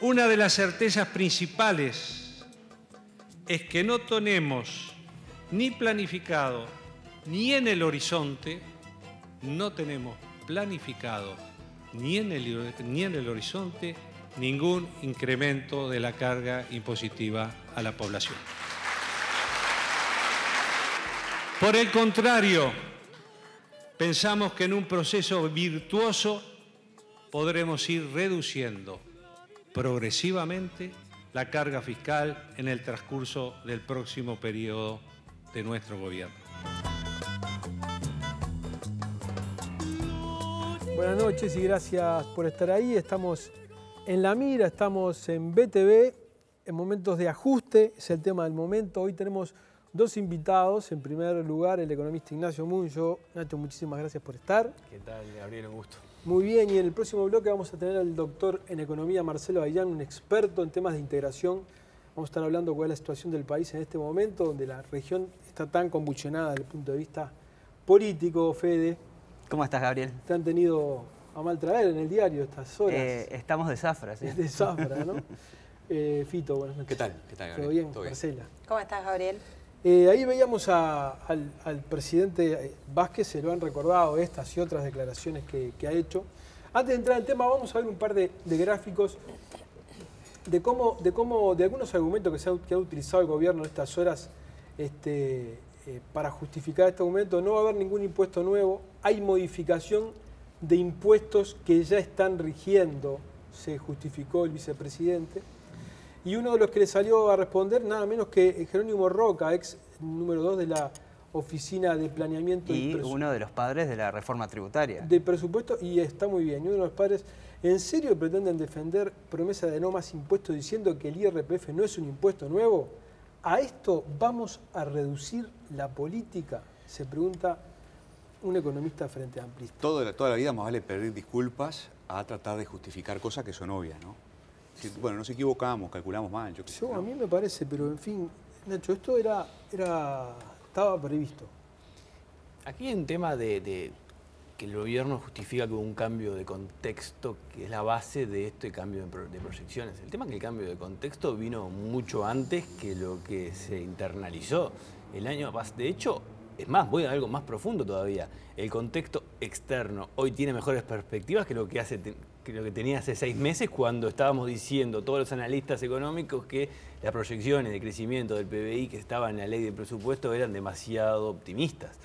Una de las certezas principales es que no tenemos ni planificado ni en el horizonte, ningún incremento de la carga impositiva a la población. Por el contrario, pensamos que en un proceso virtuoso podremos ir reduciendo progresivamente la carga fiscal en el transcurso del próximo periodo de nuestro gobierno. Buenas noches y gracias por estar ahí. Estamos en La Mira, estamos en BTV, en momentos de ajuste, es el tema del momento. Hoy tenemos dos invitados. En primer lugar, el economista Ignacio Munyo. Nacho, muchísimas gracias por estar. ¿Qué tal, Gabriel? Un gusto. Muy bien, y en el próximo bloque vamos a tener al doctor en economía Marcelo Ayllán, un experto en temas de integración. Vamos a estar hablando cuál es la situación del país en este momento, donde la región está tan convulsionada desde el punto de vista político. Fede, ¿cómo estás, Gabriel? Te han tenido a mal traer en el diario estas horas. Estamos de zafra, ¿sí? De zafra, ¿no? Fito, buenas noches. ¿Qué tal? ¿Qué tal, Gabriel? ¿Todo bien? ¿Todo bien? Marcela. ¿Cómo estás, Gabriel? Ahí veíamos al presidente Vázquez, se lo han recordado estas y otras declaraciones que ha hecho. Antes de entrar en el tema, vamos a ver un par de gráficos de algunos argumentos que ha utilizado el gobierno en estas horas para justificar este aumento. No va a haber ningún impuesto nuevo, hay modificación de impuestos que ya están rigiendo, se justificó el vicepresidente. Y uno de los que le salió a responder, nada menos que Jerónimo Roca, ex número 2 de la Oficina de Planeamiento y uno de los padres de la reforma tributaria. De presupuesto, y está muy bien. Y uno de los padres, ¿en serio pretenden defender promesa de no más impuestos diciendo que el IRPF no es un impuesto nuevo? ¿A esto vamos a reducir la política? Se pregunta un economista frente amplista. Toda la vida más vale pedir disculpas a tratar de justificar cosas que son obvias, ¿no? Bueno, nos equivocamos, calculamos mal. A mí me parece, pero en fin, Nacho, esto estaba previsto. Aquí hay un tema de que el gobierno justifica con un cambio de contexto, que es la base de este cambio de proyecciones. El tema es que el cambio de contexto vino mucho antes que lo que se internalizó el año pasado. De hecho, es más, voy a algo más profundo todavía. El contexto externo hoy tiene mejores perspectivas que lo que tenía hace 6 meses, cuando estábamos diciendo todos los analistas económicos que las proyecciones de crecimiento del PBI que estaban en la ley de presupuesto eran demasiado optimistas.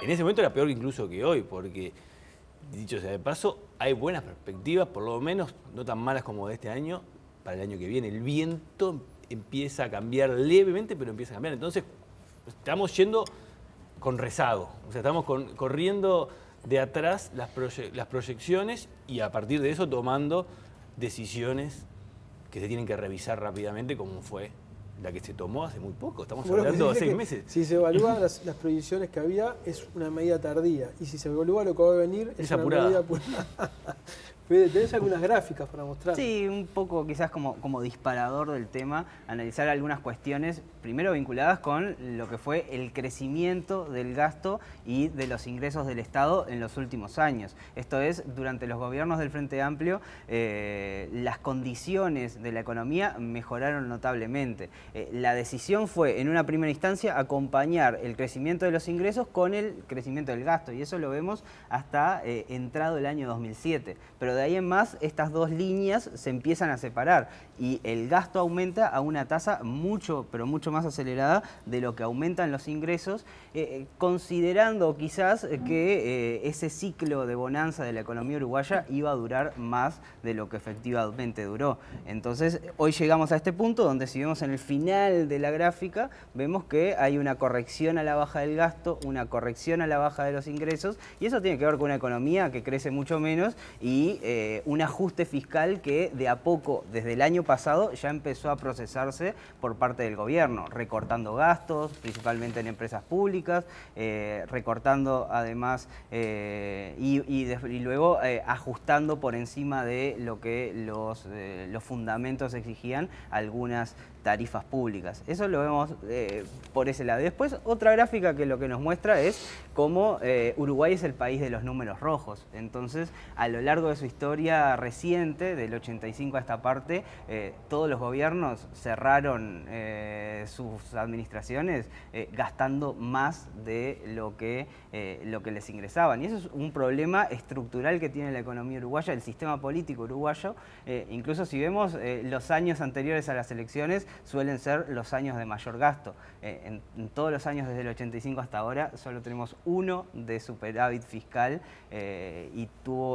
En ese momento era peor incluso que hoy, porque, dicho sea de paso, hay buenas perspectivas, por lo menos no tan malas como de este año, para el año que viene. El viento empieza a cambiar levemente, pero empieza a cambiar. Entonces, estamos yendo con rezago, o sea, estamos corriendo de atrás las proyecciones y a partir de eso tomando decisiones que se tienen que revisar rápidamente, como fue la que se tomó hace muy poco. Estamos hablando de 6 meses. Si se evalúan las proyecciones que había, es una medida tardía. Y si se evalúa lo que va a venir, es una medida apurada. ¿Tenés algunas gráficas para mostrar? Sí, un poco quizás como disparador del tema, analizar algunas cuestiones, primero vinculadas con lo que fue el crecimiento del gasto y de los ingresos del Estado en los últimos años. Esto es, durante los gobiernos del Frente Amplio, las condiciones de la economía mejoraron notablemente. La decisión fue, en una primera instancia, acompañar el crecimiento de los ingresos con el crecimiento del gasto, y eso lo vemos hasta entrado el año 2007. Pero de ahí en más, estas dos líneas se empiezan a separar y el gasto aumenta a una tasa pero mucho más acelerada de lo que aumentan los ingresos, considerando quizás que ese ciclo de bonanza de la economía uruguaya iba a durar más de lo que efectivamente duró. Entonces, hoy llegamos a este punto donde, si vemos en el final de la gráfica, vemos que hay una corrección a la baja del gasto, una corrección a la baja de los ingresos, y eso tiene que ver con una economía que crece mucho menos y un ajuste fiscal que de a poco, desde el año pasado, ya empezó a procesarse por parte del gobierno, recortando gastos, principalmente en empresas públicas, recortando además y luego ajustando por encima de lo que los fundamentos exigían algunas tarifas públicas. Eso lo vemos por ese lado. Después, otra gráfica que lo que nos muestra es cómo Uruguay es el país de los números rojos. Entonces, a lo largo de su historia, historia reciente, del 85 a esta parte, todos los gobiernos cerraron sus administraciones gastando más de lo que les ingresaban. Y eso es un problema estructural que tiene la economía uruguaya, el sistema político uruguayo. Incluso si vemos los años anteriores a las elecciones, suelen ser los años de mayor gasto. En todos los años desde el 85 hasta ahora solo tenemos uno de superávit fiscal y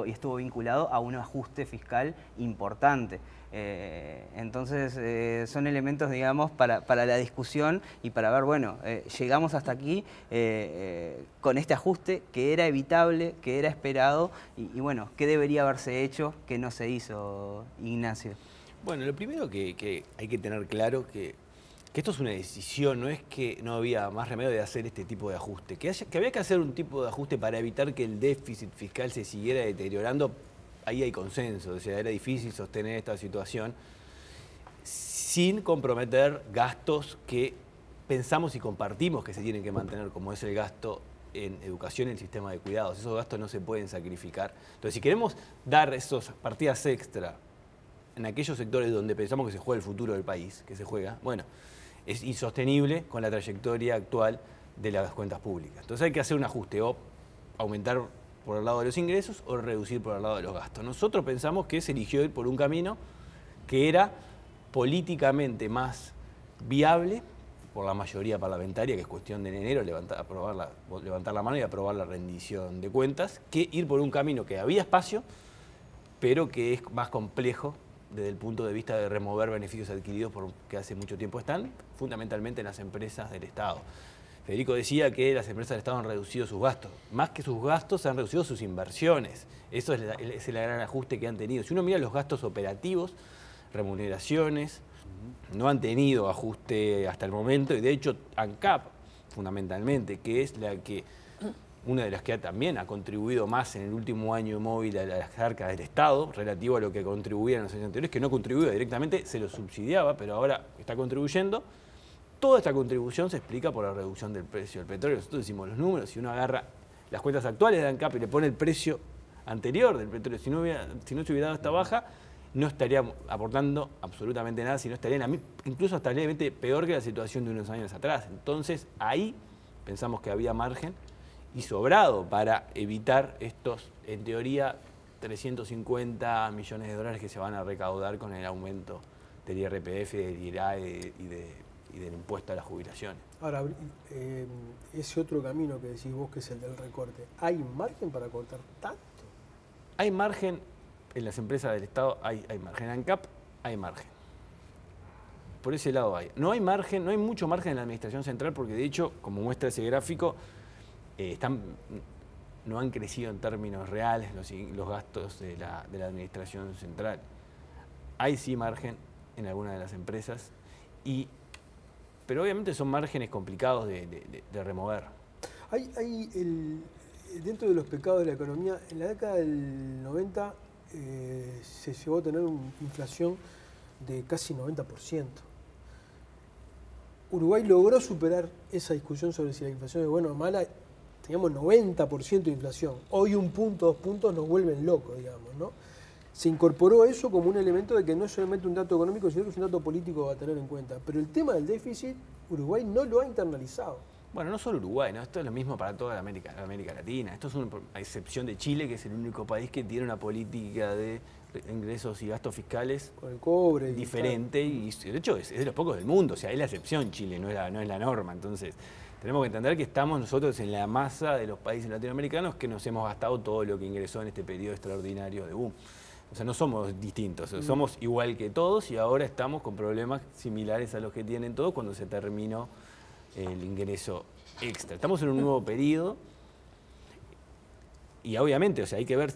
estuvo vinculado a un ajuste fiscal importante. Entonces son elementos, digamos, para la discusión y para ver, bueno, llegamos hasta aquí con este ajuste que era evitable, que era esperado y bueno, ¿qué debería haberse hecho que no se hizo, Ignacio? Bueno, lo primero que hay que tener claro que esto es una decisión, no es que no había más remedio de hacer este tipo de ajuste, que había que hacer un tipo de ajuste para evitar que el déficit fiscal se siguiera deteriorando. Ahí hay consenso, o sea, era difícil sostener esta situación sin comprometer gastos que pensamos y compartimos que se tienen que mantener, como es el gasto en educación y el sistema de cuidados. Esos gastos no se pueden sacrificar. Entonces, si queremos dar esas partidas extra en aquellos sectores donde pensamos que se juega el futuro del país, que se juega, bueno, es insostenible con la trayectoria actual de las cuentas públicas. Entonces hay que hacer un ajuste, o aumentar por el lado de los ingresos o reducir por el lado de los gastos. Nosotros pensamos que se eligió ir por un camino que era políticamente más viable por la mayoría parlamentaria, que es cuestión de en enero levantar la mano y aprobar la rendición de cuentas, que ir por un camino que había espacio, pero que es más complejo desde el punto de vista de remover beneficios adquiridos que hace mucho tiempo están, fundamentalmente en las empresas del Estado. Federico decía que las empresas del Estado han reducido sus gastos. Más que sus gastos, han reducido sus inversiones. Eso es el gran ajuste que han tenido. Si uno mira los gastos operativos, remuneraciones, no han tenido ajuste hasta el momento. Y de hecho, ANCAP, fundamentalmente, que es una de las que también ha contribuido más en el último año móvil a las arcas del Estado, relativo a lo que contribuía en los años anteriores, que no contribuía directamente, se lo subsidiaba, pero ahora está contribuyendo. Toda esta contribución se explica por la reducción del precio del petróleo. Nosotros decimos los números, si uno agarra las cuentas actuales de ANCAP y le pone el precio anterior del petróleo, si no se hubiera dado esta baja, no estaría aportando absolutamente nada, sino estaría incluso hasta levemente peor que la situación de unos años atrás. Entonces, ahí pensamos que había margen y sobrado para evitar estos, en teoría, 350 millones de dólares que se van a recaudar con el aumento del IRPF, del IRAE y del impuesto a las jubilaciones. Ahora, ese otro camino que decís vos, que es el del recorte, ¿hay margen para cortar tanto? Hay margen en las empresas del Estado, hay margen. En ANCAP hay margen. Por ese lado hay. No hay margen, no hay mucho margen en la administración central porque de hecho, como muestra ese gráfico, no han crecido en términos reales los gastos de la administración central. Hay sí margen en algunas de las empresas, pero obviamente son márgenes complicados de remover. Dentro de los pecados de la economía, en la década del 90 se llegó a tener una inflación de casi 90%. Uruguay logró superar esa discusión sobre si la inflación es buena o mala. Teníamos 90% de inflación. Hoy 1 punto, 2 puntos nos vuelven locos, digamos, ¿no? Se incorporó eso como un elemento de que no es solamente un dato económico, sino que es un dato político a tener en cuenta. Pero el tema del déficit, Uruguay no lo ha internalizado. Bueno, no solo Uruguay, ¿no? Esto es lo mismo para toda la América Latina. Esto es a excepción de Chile, que es el único país que tiene una política de ingresos y gastos fiscales con el cobre diferente y de hecho es de los pocos del mundo. O sea, es la excepción Chile, no es la norma. Entonces, tenemos que entender que estamos nosotros en la masa de los países latinoamericanos que nos hemos gastado todo lo que ingresó en este periodo extraordinario de boom. O sea, no somos distintos, somos igual que todos y ahora estamos con problemas similares a los que tienen todos cuando se terminó el ingreso extra. Estamos en un nuevo periodo y obviamente, o sea, hay que ver,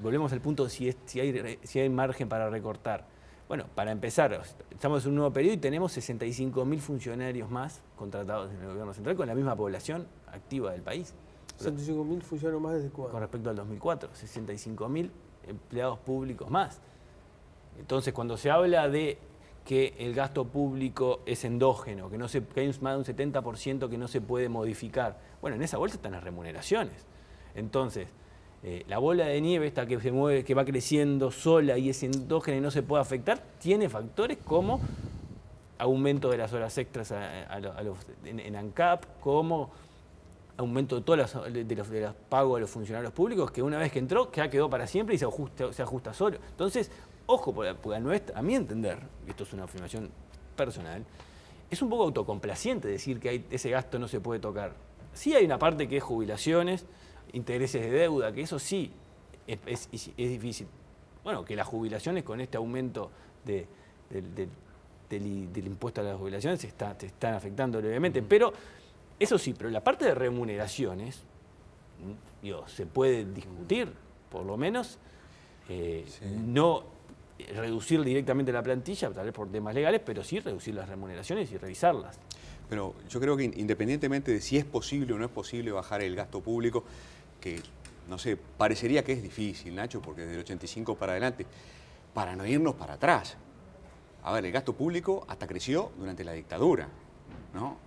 volvemos al punto si hay margen para recortar. Bueno, para empezar, estamos en un nuevo periodo y tenemos 65.000 funcionarios más contratados en el gobierno central con la misma población activa del país. 65.000 funcionarios más desde cuándo? Con respecto al 2004, 65.000 empleados públicos más. Entonces, cuando se habla de que el gasto público es endógeno, que hay más de un 70% que no se puede modificar, bueno, en esa bolsa están las remuneraciones. Entonces, la bola de nieve esta que se mueve, que va creciendo sola y es endógena y no se puede afectar, tiene factores como aumento de las horas extras en ANCAP, como aumento de todos los pagos a los funcionarios públicos, que una vez que entró, ya quedó para siempre y se ajusta solo. Entonces, ojo, porque a mi entender, y esto es una afirmación personal, es un poco autocomplaciente decir que ese gasto no se puede tocar. Sí hay una parte que es jubilaciones, intereses de deuda, que eso sí es difícil. Bueno, que las jubilaciones con este aumento del impuesto a las jubilaciones te están afectando levemente, pero eso sí, pero la parte de remuneraciones, se puede discutir, por lo menos, no reducir directamente la plantilla, tal vez por temas legales, pero sí reducir las remuneraciones y revisarlas. Pero yo creo que independientemente de si es posible o no es posible bajar el gasto público, que, no sé, parecería que es difícil, Nacho, porque desde el 85 para adelante, para no irnos para atrás. A ver, el gasto público hasta creció durante la dictadura, ¿no?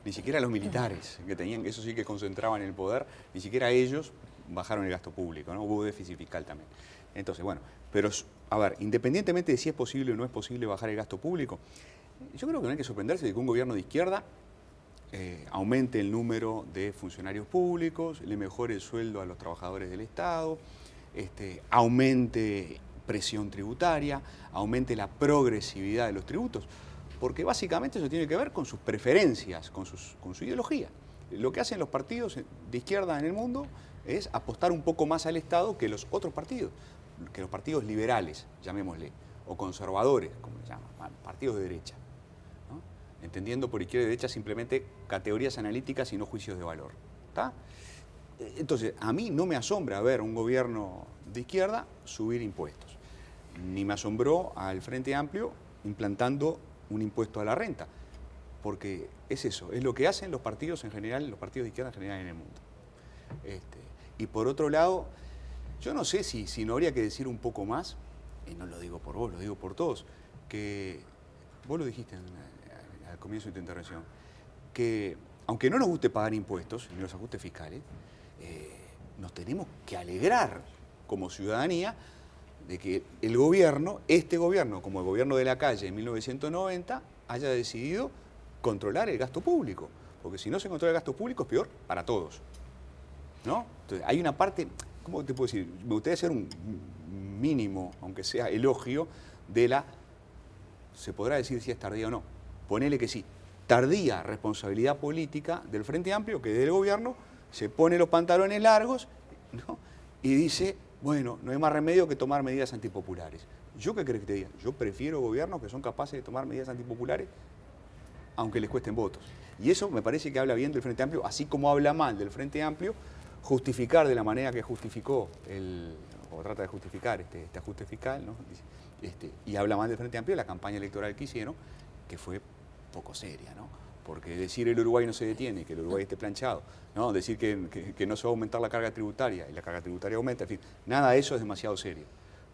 Ni siquiera los militares, que tenían, eso sí que concentraban el poder, ni siquiera ellos bajaron el gasto público, ¿no? Hubo déficit fiscal también. Entonces, bueno, pero, a ver, independientemente de si es posible o no es posible bajar el gasto público, yo creo que no hay que sorprenderse de que un gobierno de izquierda aumente el número de funcionarios públicos, le mejore el sueldo a los trabajadores del Estado, aumente presión tributaria, aumente la progresividad de los tributos, porque básicamente eso tiene que ver con sus preferencias, con su ideología. Lo que hacen los partidos de izquierda en el mundo es apostar un poco más al Estado que los otros partidos, que los partidos liberales, llamémosle, o conservadores, como le llaman, partidos de derecha, ¿no? Entendiendo por izquierda y derecha simplemente categorías analíticas y no juicios de valor, ¿está? Entonces, a mí no me asombra ver un gobierno de izquierda subir impuestos, ni me asombró al Frente Amplio implantando un impuesto a la renta, porque es eso, es lo que hacen los partidos en general, los partidos de izquierda en general en el mundo. Y por otro lado, yo no sé si no habría que decir un poco más, y no lo digo por vos, lo digo por todos, que vos lo dijiste al comienzo de tu intervención, que aunque no nos guste pagar impuestos, ni los ajustes fiscales, nos tenemos que alegrar como ciudadanía de que el gobierno, este gobierno, como el gobierno de la calle en 1990, haya decidido controlar el gasto público. Porque si no se controla el gasto público es peor para todos, ¿no? Entonces, hay una parte, ¿cómo te puedo decir? Me gustaría hacer un mínimo, aunque sea elogio, de la, se podrá decir si es tardía o no, ponele que sí, tardía responsabilidad política del Frente Amplio, que desde el gobierno se pone los pantalones largos, ¿no? Y dice, bueno, no hay más remedio que tomar medidas antipopulares. ¿Yo qué crees que te diga? Yo prefiero gobiernos que son capaces de tomar medidas antipopulares, aunque les cuesten votos. Y eso me parece que habla bien del Frente Amplio, así como habla mal del Frente Amplio, justificar de la manera que justificó, o trata de justificar este ajuste fiscal, ¿no? Y habla mal del Frente Amplio la campaña electoral que hicieron, que fue poco seria, ¿no? Porque decir el Uruguay no se detiene, que el Uruguay esté planchado, ¿no? Decir que no se va a aumentar la carga tributaria y la carga tributaria aumenta, en fin, nada de eso es demasiado serio.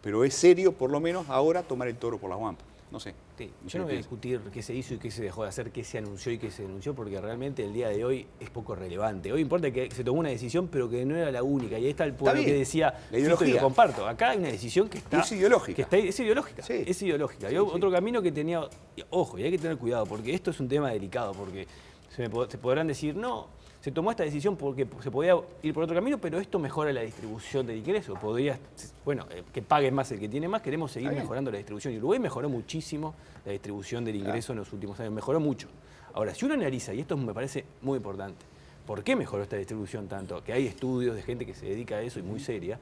Pero es serio, por lo menos, ahora tomar el toro por las guampas. No sé. Sí, yo no voy a discutir qué se hizo y qué se dejó de hacer, qué se anunció y qué se denunció, porque realmente el día de hoy es poco relevante. Hoy importa que se tomó una decisión, pero que no era la única. Y ahí está el pueblo que decía, la ideología. Y lo comparto. Acá hay una decisión que está... Es ideológica. Es ideológica, sí. Es ideológica. Sí, y otro camino que tenía... Ojo, y hay que tener cuidado, porque esto es un tema delicado, porque se podrán decir, no, se tomó esta decisión porque se podía ir por otro camino, pero esto mejora la distribución del ingreso. Podría, bueno, que pague más el que tiene más, queremos seguir mejorando la distribución. Y Uruguay mejoró muchísimo la distribución del ingreso en los últimos años, mejoró mucho. Ahora, si uno analiza, y esto me parece muy importante, ¿por qué mejoró esta distribución tanto? Que hay estudios de gente que se dedica a eso y muy seria.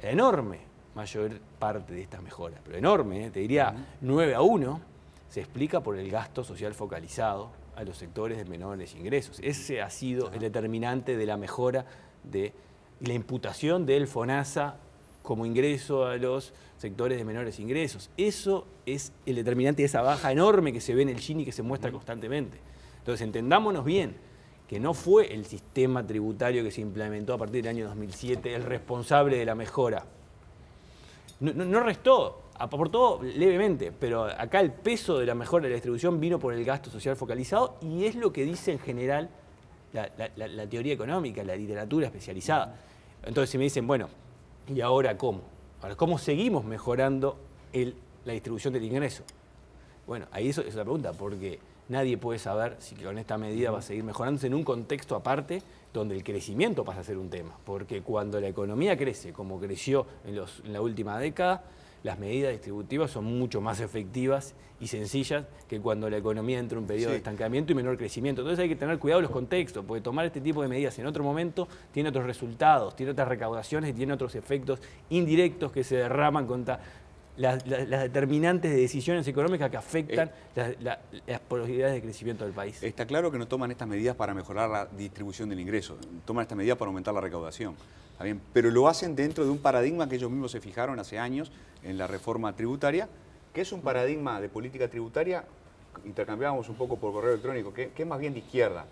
La enorme mayor parte de estas mejoras, pero enorme, te diría 9-1, se explica por el gasto social focalizado a los sectores de menores ingresos. Ese ha sido el determinante de la mejora y la imputación del FONASA como ingreso a los sectores de menores ingresos. Eso es el determinante de esa baja enorme que se ve en el Gini, que se muestra constantemente. Entonces, entendámonos bien que no fue el sistema tributario que se implementó a partir del año 2007 el responsable de la mejora. No restó, aportó levemente, pero acá el peso de la mejora de la distribución vino por el gasto social focalizado y es lo que dice en general la teoría económica, la literatura especializada. Entonces si me dicen, bueno, ¿y ahora cómo? Ahora, ¿cómo seguimos mejorando la distribución del ingreso? Bueno, ahí eso es la pregunta, porque nadie puede saber si con esta medida va a seguir mejorándose en un contexto aparte donde el crecimiento pasa a ser un tema. Porque cuando la economía crece, como creció en la última década, las medidas distributivas son mucho más efectivas y sencillas que cuando la economía entra en un periodo de estancamiento y menor crecimiento. Entonces hay que tener cuidado los contextos, porque tomar este tipo de medidas en otro momento tiene otros resultados, tiene otras recaudaciones y tiene otros efectos indirectos que se derraman contra las determinantes de decisiones económicas que afectan las posibilidades de crecimiento del país. Está claro que no toman estas medidas para mejorar la distribución del ingreso, toman estas medidas para aumentar la recaudación. ¿Está bien? Pero lo hacen dentro de un paradigma que ellos mismos se fijaron hace años en la reforma tributaria, que es un paradigma de política tributaria, intercambiábamos un poco por correo electrónico, que es más bien de izquierda,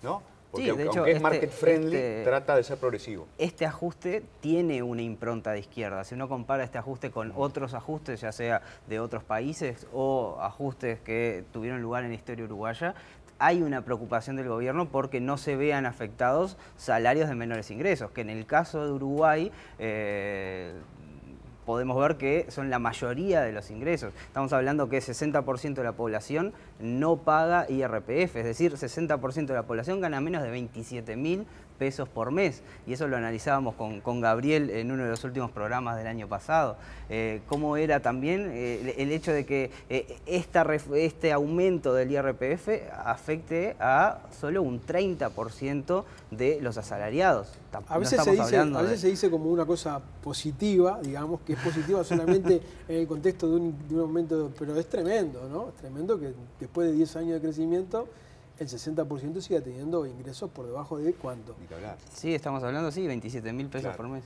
¿no? Porque sí, de hecho, aunque es market friendly, trata de ser progresivo. Este ajuste tiene una impronta de izquierda. Si uno compara este ajuste con otros ajustes, ya sea de otros países o ajustes que tuvieron lugar en la historia uruguaya, hay una preocupación del gobierno porque no se vean afectados salarios de menores ingresos, que en el caso de Uruguay podemos ver que son la mayoría de los ingresos. Estamos hablando que el 60% de la población no paga IRPF, es decir, 60% de la población gana menos de 27.000 pesos por mes. Y eso lo analizábamos con Gabriel en uno de los últimos programas del año pasado. Cómo era también el hecho de que este aumento del IRPF afecte a solo un 30% de los asalariados. A veces se dice como una cosa positiva, digamos, que es positiva solamente en el contexto de un aumento, pero es tremendo, ¿no? Es tremendo que después de 10 años de crecimiento el 60% siga teniendo ingresos por debajo de ¿cuánto? Sí, estamos hablando, sí, 27.000 pesos por mes.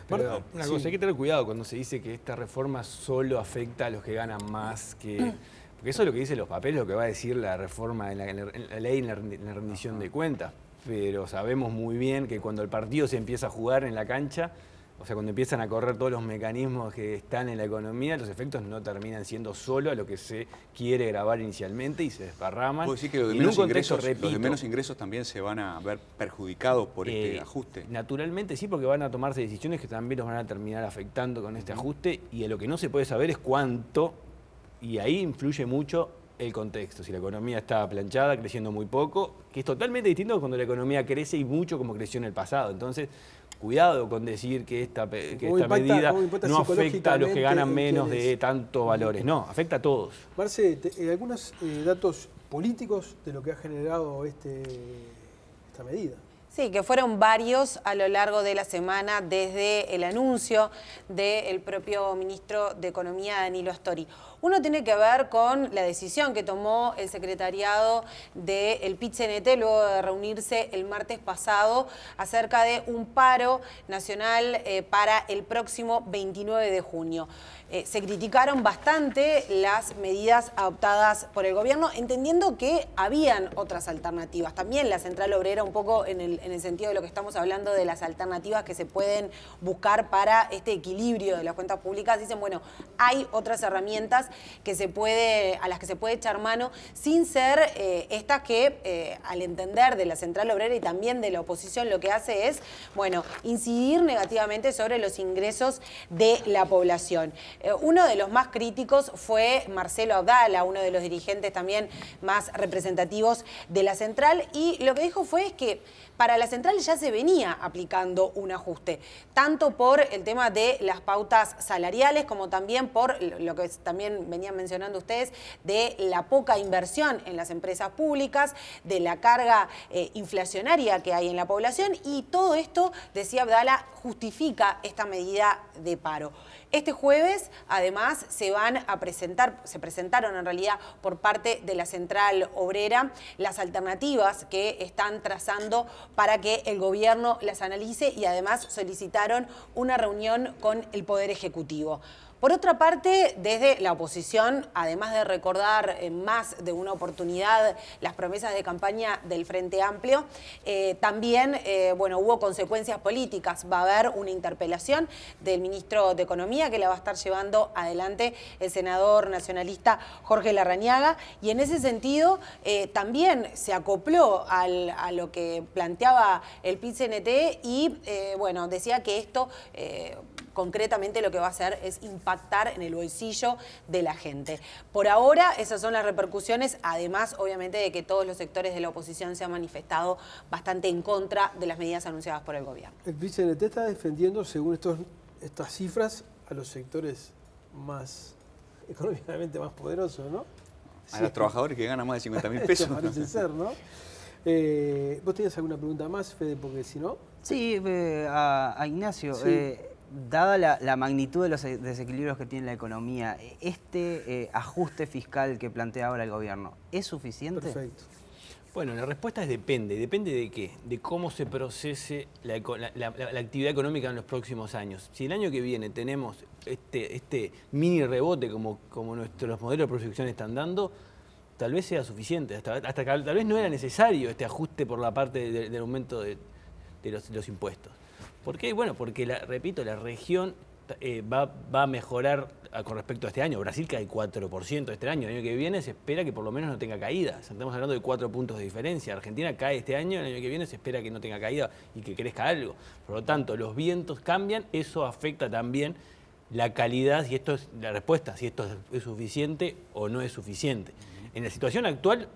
Pero una cosa, hay que tener cuidado cuando se dice que esta reforma solo afecta a los que ganan más que... Porque eso es lo que dicen los papeles, lo que va a decir la reforma en la ley, en la rendición de cuentas. Pero sabemos muy bien que cuando el partido se empieza a jugar en la cancha, o sea, cuando empiezan a correr todos los mecanismos que están en la economía, los efectos no terminan siendo solo a lo que se quiere grabar inicialmente y se desparraman. ¿Puedo decir que los de menos ingresos también se van a ver perjudicados por este ajuste? Naturalmente sí, porque van a tomarse decisiones que también los van a terminar afectando con este ajuste, y de lo que no se puede saber es cuánto, y ahí influye mucho el contexto. Si la economía está planchada, creciendo muy poco, que es totalmente distinto cuando la economía crece y mucho como creció en el pasado. Entonces, cuidado con decir que esta medida no afecta a los que ganan menos de tantos valores. No, afecta a todos. Marce, algunos datos políticos de lo que ha generado esta medida. Sí, que fueron varios a lo largo de la semana desde el anuncio del propio ministro de Economía, Danilo Astori. Uno tiene que ver con la decisión que tomó el secretariado del PIT-CNT luego de reunirse el martes pasado acerca de un paro nacional para el próximo 29 de junio. Se criticaron bastante las medidas adoptadas por el gobierno, entendiendo que habían otras alternativas. También la Central Obrera, un poco en el sentido de lo que estamos hablando de las alternativas que se pueden buscar para este equilibrio de las cuentas públicas, dicen, bueno, hay otras herramientas a las que se puede echar mano sin ser estas que, al entender de la Central Obrera y también de la oposición, lo que hace es, bueno, incidir negativamente sobre los ingresos de la población. Uno de los más críticos fue Marcelo Abdala, uno de los dirigentes también más representativos de la Central, y lo que dijo fue que para la Central ya se venía aplicando un ajuste, tanto por el tema de las pautas salariales como también por lo que también venían mencionando ustedes, de la poca inversión en las empresas públicas, de la carga inflacionaria que hay en la población, y todo esto, decía Abdala, justifica esta medida de paro. Este jueves, además, se presentaron en realidad por parte de la Central Obrera las alternativas que están trazando para que el gobierno las analice, y además solicitaron una reunión con el Poder Ejecutivo. Por otra parte, desde la oposición, además de recordar más de una oportunidad las promesas de campaña del Frente Amplio, también hubo consecuencias políticas. Va a haber una interpelación del ministro de Economía economía que la va a estar llevando adelante el senador nacionalista Jorge Larrañaga, y en ese sentido también se acopló a lo que planteaba el PIT-CNT y bueno, decía que esto concretamente lo que va a hacer es impactar en el bolsillo de la gente. Por ahora esas son las repercusiones, además obviamente de que todos los sectores de la oposición se han manifestado bastante en contra de las medidas anunciadas por el gobierno. El PIT-CNT está defendiendo, según estas cifras, a los sectores más económicamente más poderosos, ¿no? A los trabajadores que ganan más de 50.000 pesos. Parece ser, ¿no? ¿Vos tenías alguna pregunta más, Fede? Porque si no... Sí, a Ignacio. Sí. Dada la magnitud de los desequilibrios que tiene la economía, ¿este ajuste fiscal que plantea ahora el gobierno es suficiente? Perfecto. Bueno, la respuesta es depende. ¿Depende de qué? De cómo se procese la actividad económica en los próximos años. Si el año que viene tenemos este mini rebote como nuestros modelos de proyección están dando, tal vez sea suficiente. Tal vez no era necesario este ajuste por la parte del aumento de los impuestos. ¿Por qué? Bueno, porque, repito, la región va a mejorar con respecto a este año. Brasil cae 4% este año. El año que viene se espera que por lo menos no tenga caída. Estamos hablando de 4 puntos de diferencia. Argentina cae este año, el año que viene se espera que no tenga caída y que crezca algo. Por lo tanto, los vientos cambian, eso afecta también la calidad, si esto es la respuesta, si esto es suficiente o no es suficiente. En la situación actual,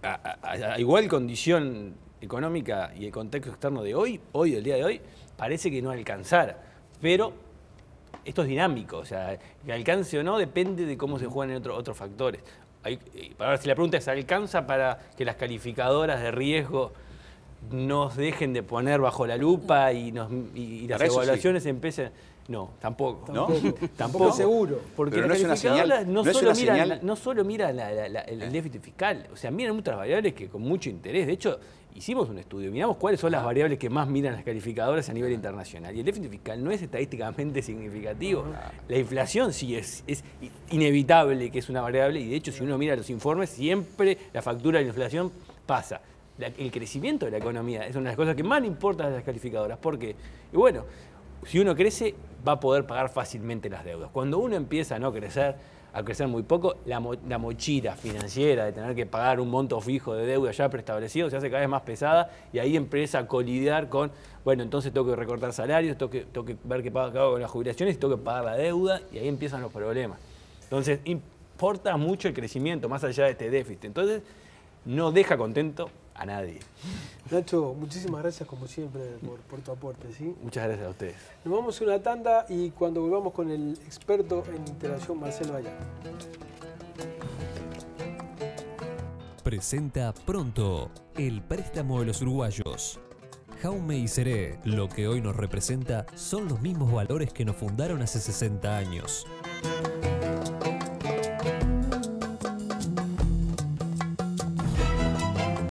a igual condición económica y el contexto externo de hoy, del día de hoy, parece que no alcanzara. Pero esto es dinámico, o sea, que alcance o no depende de cómo se juegan otros factores. Para ver si la pregunta es, ¿alcanza para que las calificadoras de riesgo nos dejen de poner bajo la lupa y las evaluaciones empiecen? No, tampoco. ¿No? Tampoco. Seguro. Porque las calificadoras no solo miran el déficit fiscal, o sea, miran otras variables que con mucho interés. De hecho, hicimos un estudio, miramos cuáles son las variables que más miran las calificadoras a nivel internacional. Y el déficit fiscal no es estadísticamente significativo. La inflación sí es inevitable que es una variable, y de hecho, si uno mira los informes, siempre la factura de la inflación pasa. El crecimiento de la economía es una de las cosas que más le importa a las calificadoras. ¿Por qué? Y bueno, si uno crece, va a poder pagar fácilmente las deudas. Cuando uno empieza a no crecer, a crecer muy poco, la mochila financiera de tener que pagar un monto fijo de deuda ya preestablecido se hace cada vez más pesada, y ahí empieza a colidar con, bueno, entonces tengo que recortar salarios, tengo que ver qué hago con las jubilaciones, tengo que pagar la deuda, y ahí empiezan los problemas. Entonces, importa mucho el crecimiento, más allá de este déficit. Entonces, no deja contento a nadie. Nacho, muchísimas gracias como siempre por tu aporte, ¿sí? Muchas gracias a ustedes. Nos vamos a una tanda y cuando volvamos con el experto en interacción, Marcelo Ayala. Presenta Pronto, el préstamo de los uruguayos. Jaume y Seré, lo que hoy nos representa son los mismos valores que nos fundaron hace 60 años.